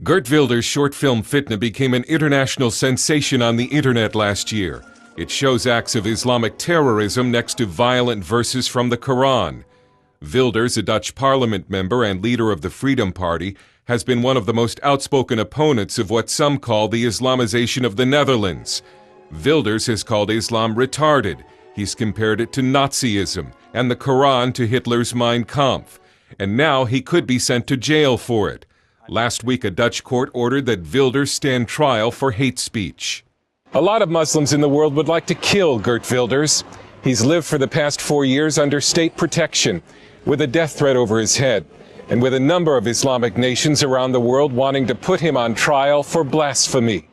Geert Wilders' short film Fitna became an international sensation on the internet last year. It shows acts of Islamic terrorism next to violent verses from the Quran. Wilders, a Dutch parliament member and leader of the Freedom Party, has been one of the most outspoken opponents of what some call the Islamization of the Netherlands. Wilders has called Islam retarded. He's compared it to Nazism and the Quran to Hitler's Mein Kampf. And now he could be sent to jail for it. Last week, a Dutch court ordered that Wilders stand trial for hate speech. A lot of Muslims in the world would like to kill Geert Wilders. He's lived for the past 4 years under state protection, with a death threat over his head, and with a number of Islamic nations around the world wanting to put him on trial for blasphemy.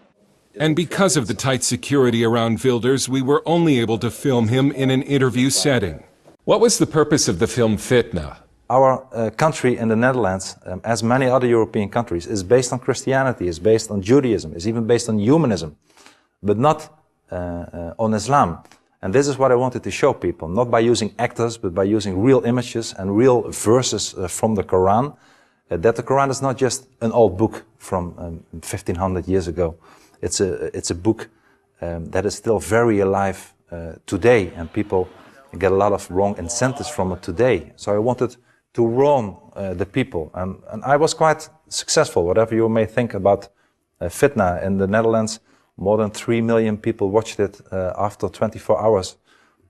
And because of the tight security around Wilders, we were only able to film him in an interview setting. What was the purpose of the film Fitna? Our country in the Netherlands, as many other European countries, is based on Christianity, is based on Judaism, is even based on humanism, but not on Islam. And this is what I wanted to show people, not by using actors, but by using real images and real verses from the Quran, that the Quran is not just an old book from 1500 years ago. It's a book that is still very alive today, and people get a lot of wrong incentives from it today. So I wanted to warn the people, and I was quite successful. Whatever you may think about Fitna in the Netherlands, more than 3 million people watched it after 24 hours,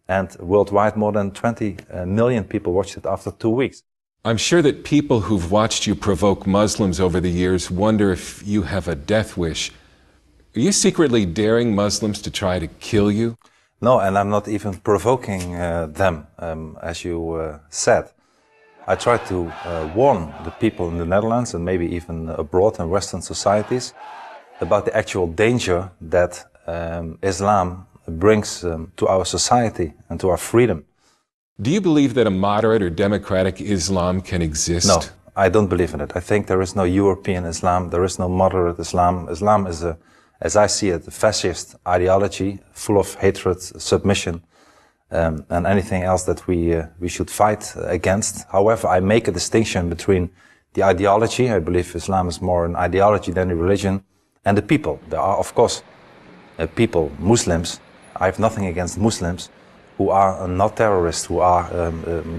and worldwide more than 20 million people watched it after 2 weeks. I'm sure that people who've watched you provoke Muslims over the years wonder if you have a death wish. Are you secretly daring Muslims to try to kill you? No, and I'm not even provoking them, as you said. I try to warn the people in the Netherlands and maybe even abroad in Western societies about the actual danger that Islam brings to our society and to our freedom. Do you believe that a moderate or democratic Islam can exist? No, I don't believe in it. I think there is no European Islam, there is no moderate Islam. Islam is, as I see it, a fascist ideology full of hatred, submission, and anything else that we should fight against. However, I make a distinction between the ideology, I believe Islam is more an ideology than a religion, and the people. There are, of course, people, Muslims. I have nothing against Muslims who are not terrorists, who are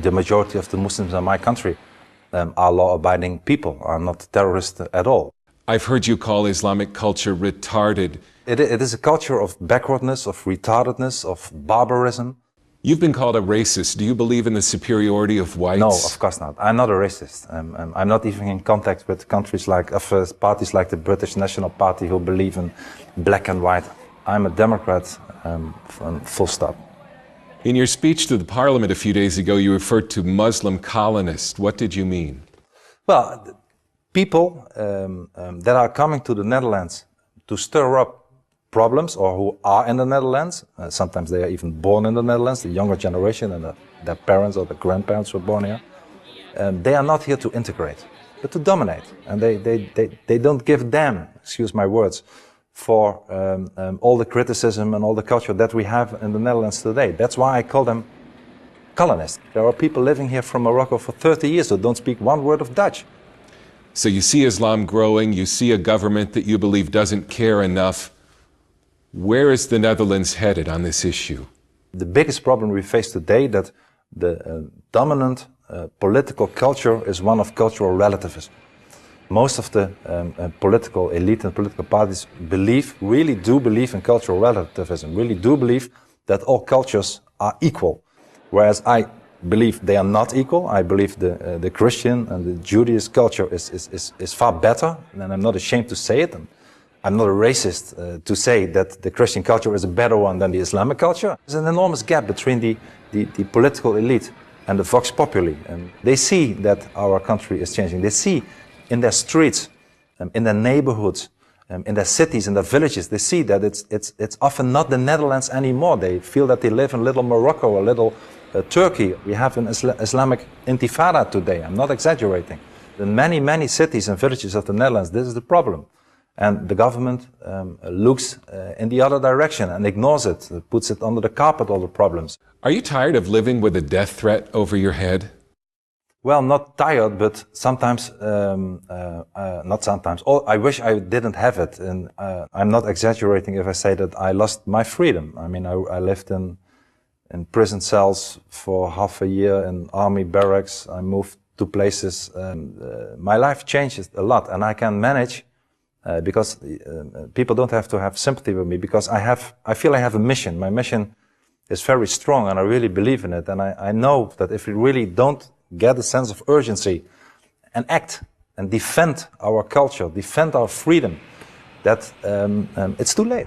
the majority of the Muslims in my country are law-abiding people, are not terrorists at all. I've heard you call Islamic culture retarded. It is a culture of backwardness, of retardedness, of barbarism. You've been called a racist. Do you believe in the superiority of whites? No, of course not. I'm not a racist. I'm not even in contact with countries like, parties like the British National Party who believe in black and white. I'm a Democrat, full stop. In your speech to the Parliament a few days ago, you referred to Muslim colonists. What did you mean? Well, people that are coming to the Netherlands to stir up problems, or who are in the Netherlands, sometimes they are even born in the Netherlands, the younger generation, and their parents or their grandparents were born here. They are not here to integrate, but to dominate. And they don't give them, excuse my words, for all the criticism and all the culture that we have in the Netherlands today. That's why I call them colonists. There are people living here from Morocco for 30 years who don't speak one word of Dutch. So you see Islam growing, you see a government that you believe doesn't care enough. Where is the Netherlands headed on this issue? The biggest problem we face today is that the dominant political culture is one of cultural relativism. Most of the political elite and political parties really do believe in cultural relativism, really do believe that all cultures are equal. Whereas I believe they are not equal. I believe the Christian and the Judaist culture is far better, and I'm not ashamed to say it. I'm not a racist to say that the Christian culture is a better one than the Islamic culture. There's an enormous gap between the political elite and the vox populi. And they see that our country is changing. They see in their streets, in their neighborhoods, in their cities, in their villages, they see that it's often not the Netherlands anymore. They feel that they live in little Morocco or little Turkey. We have an Islamic intifada today. I'm not exaggerating. In many cities and villages of the Netherlands, this is the problem. And the government looks in the other direction and ignores it, puts it under the carpet, all the problems. Are you tired of living with a death threat over your head? Well, not tired, but sometimes, not sometimes. I wish I didn't have it. And I'm not exaggerating if I say that I lost my freedom. I mean, I lived in prison cells for half a year, in army barracks. I moved to places. My life changed a lot, and I can manage because people don't have to have sympathy with me, because I feel I have a mission. My mission is very strong, and I really believe in it. And I know that if we really don't get a sense of urgency and act and defend our culture, defend our freedom, that it's too late.